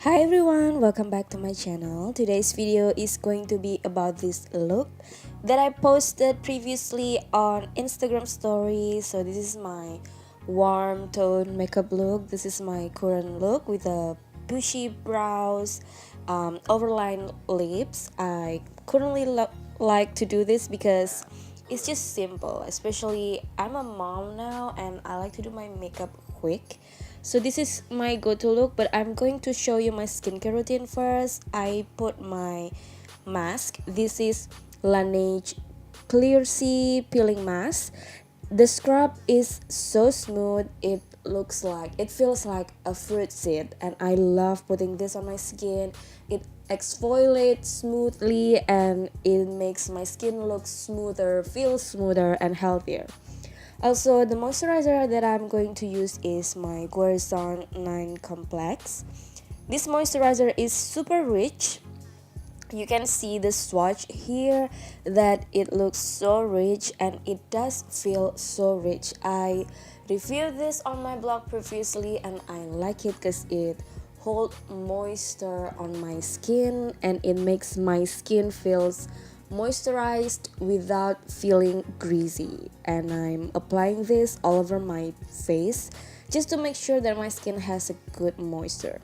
Hi everyone, welcome back to my channel. Today's video is going to be about this look that I posted previously on Instagram story. So this is my warm tone makeup look. This is my current look with a bushy brows, overline lips. I currently like to do this because it's just simple, especially I'm a mom now and I like to do my makeup quick. So this is my go-to look, but I'm going to show you my skincare routine first. I put my mask. This is Laneige Clear Sea Peeling Mask. The scrub is so smooth, it feels like a fruit seed, and I love putting this on my skin. It exfoliates smoothly and it makes my skin look smoother, feel smoother and healthier. Also, the moisturizer that I'm going to use is my Guerrison 9 Complex. This moisturizer is super rich. You can see the swatch here that it looks so rich and it does feel so rich. I reviewed this on my blog previously and I like it because it holds moisture on my skin and it makes my skin feels moisturized without feeling greasy. And I'm applying this all over my face just to make sure that my skin has a good moisture.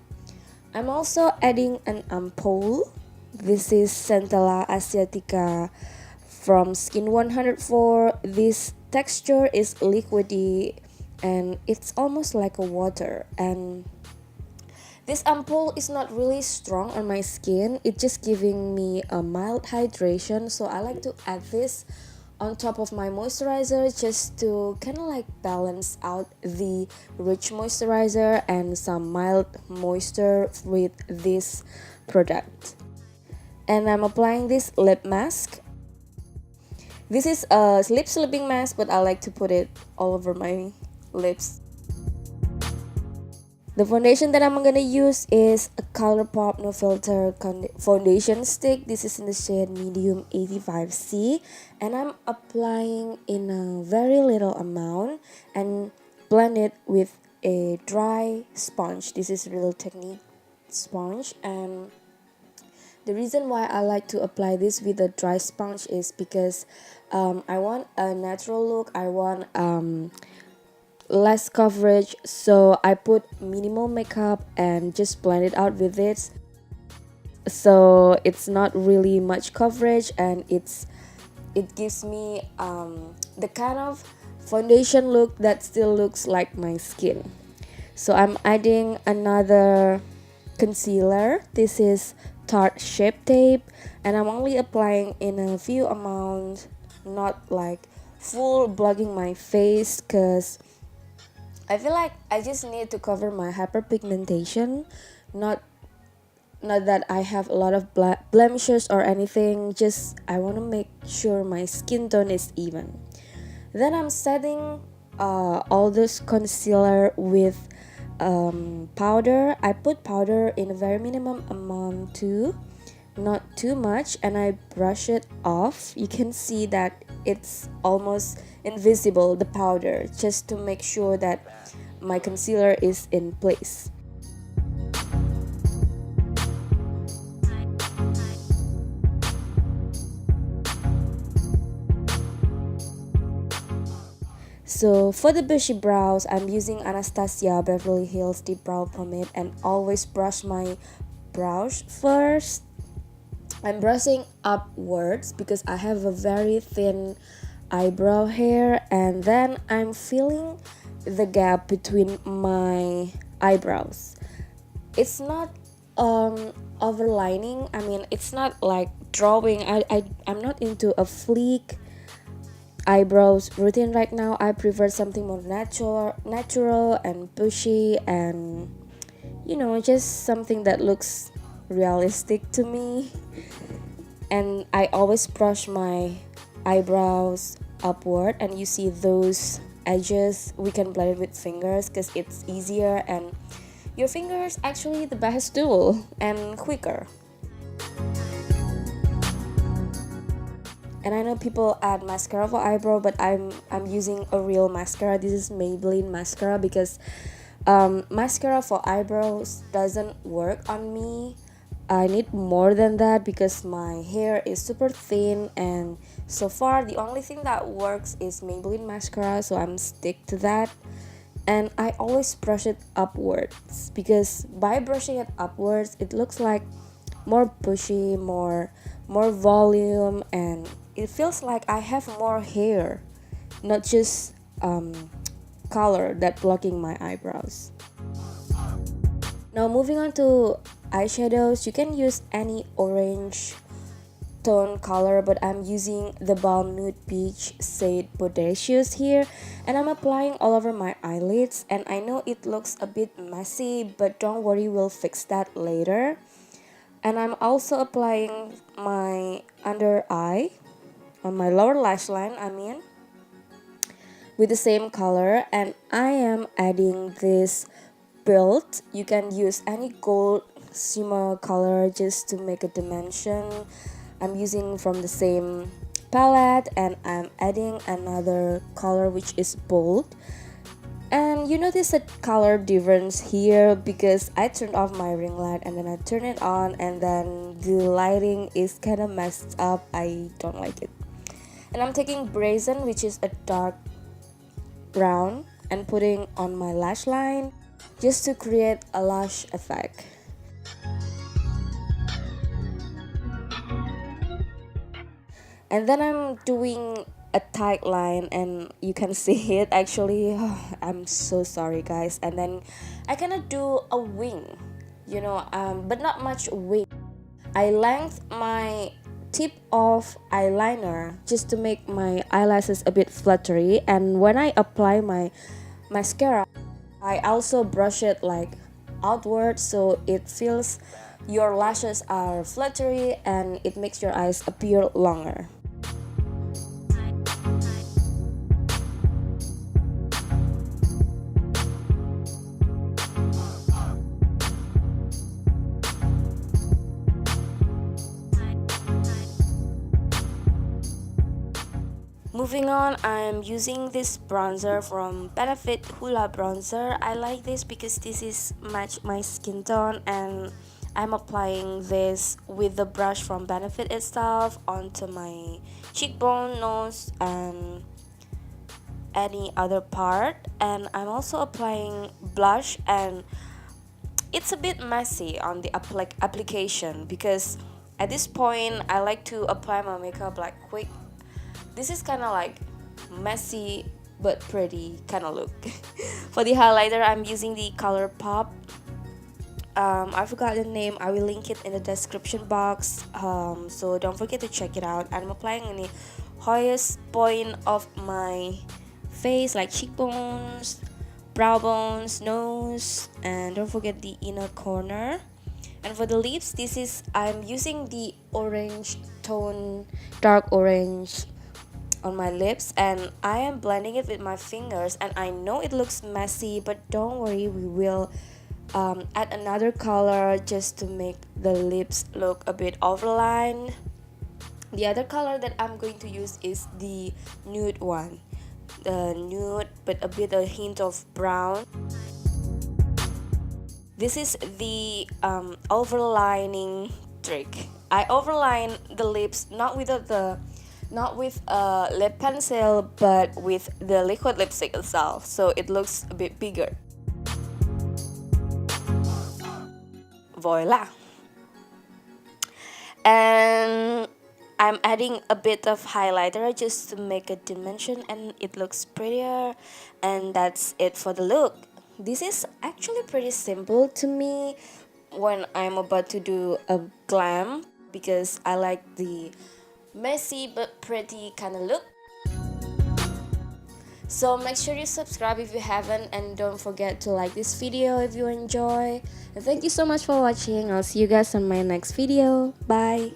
I'm also adding an Ampoule. This is Centella Asiatica from Skin 104. This texture is liquidy and it's almost like a water, and this ampoule is not really strong on my skin. It's just giving me a mild hydration, so I like to add this on top of my moisturizer just to kind of like balance out the rich moisturizer and some mild moisture with this product. And I'm applying this lip mask. This is a lip sleeping mask, but I like to put it all over my lips. The foundation that I'm gonna use is a Colourpop No Filter foundation stick. This is in the shade medium 85C, and I'm applying in a very little amount and blend it with a dry sponge. This is Real Technique sponge, and the reason why I like to apply this with a dry sponge is because I want a natural look. I want less coverage, so I put minimal makeup and just blend it out with it, so it's not really much coverage and it gives me the kind of foundation look that still looks like my skin. So I'm adding another concealer. This is Tarte Shape Tape, and I'm only applying in a few amounts, not like full blogging my face, because I feel like I just need to cover my hyperpigmentation, not that I have a lot of blemishes or anything, just I want to make sure my skin tone is even. Then I'm setting all this concealer with powder. I put powder in a very minimum amount too, not too much, and I brush it off. You can see that it's almost invisible, the powder, just to make sure that my concealer is in place. So for the bushy brows, I'm using Anastasia Beverly Hills Dipbrow Pomade and always brush my brows first. I'm brushing upwards because I have a very thin eyebrow hair, and then I'm filling the gap between my eyebrows. It's not overlining. I mean, it's not like drawing. I'm not into a fleek eyebrows routine right now. I prefer something more natural and bushy, and just something that looks realistic to me. And I always brush my eyebrows upward, and you see those edges, we can blend it with fingers because it's easier, and your fingers actually the best tool and quicker. And I know people add mascara for eyebrow, but I'm using a real mascara. This is Maybelline mascara because Mascara for eyebrows doesn't work on me. I need more than that because my hair is super thin, and so far the only thing that works is Maybelline mascara, so I'm stick to that. And I always brush it upwards because by brushing it upwards it looks like more bushy, more volume, and it feels like I have more hair, not just color that blocking my eyebrows. Now moving on to eyeshadows, you can use any orange tone color, but I'm using the Balm Nude Peach Shade Bodacious here, and I'm applying all over my eyelids. And I know it looks a bit messy, but don't worry, we'll fix that later. And I'm also applying my under eye, on my lower lash line I mean, with the same color, and I am adding this build. You can use any gold shimmer color just to make a dimension. I'm using from the same palette, and I'm adding another color which is bold. And you notice a color difference here because I turned off my ring light and then I turn it on, and then the lighting is kind of messed up. I don't like it. And I'm taking Guerrison, which is a dark brown, and putting on my lash line just to create a lash effect. And then I'm doing a tight line, and you can see it actually. I'm so sorry guys. And then I kind of do a wing, but not much wing. I length my tip of eyeliner just to make my eyelashes a bit fluttery, and when I apply my mascara I also brush it like outward so it feels your lashes are fluttery and it makes your eyes appear longer. Moving on, I'm using this bronzer from Benefit Hoola bronzer. I like this because this is match my skin tone, and I'm applying this with the brush from Benefit itself onto my cheekbone, nose, and any other part. And I'm also applying blush, and it's a bit messy on the application because at this point I like to apply my makeup like quick. This is kind of like messy but pretty kind of look. For the highlighter, I'm using the Colourpop. I forgot the name. I will link it in the description box. So don't forget to check it out. I'm applying in the highest point of my face, like cheekbones, brow bones, nose, and don't forget the inner corner. And for the lips, I'm using the orange tone, dark orange on my lips, and I am blending it with my fingers. And I know it looks messy, but don't worry, we will add another color just to make the lips look a bit overlined. The other color that I'm going to use is the nude one, the nude but a hint of brown. This is the overlining trick. I overline the lips not with a lip pencil, but with the liquid lipstick itself, so it looks a bit bigger. Voila! And I'm adding a bit of highlighter just to make a dimension, and it looks prettier. And that's it for the look. This is actually pretty simple to me when I'm about to do a glam because I like the messy but pretty kind of look. So make sure you subscribe if you haven't, and don't forget to like this video if you enjoy. And thank you so much for watching. I'll see you guys on my next video. Bye.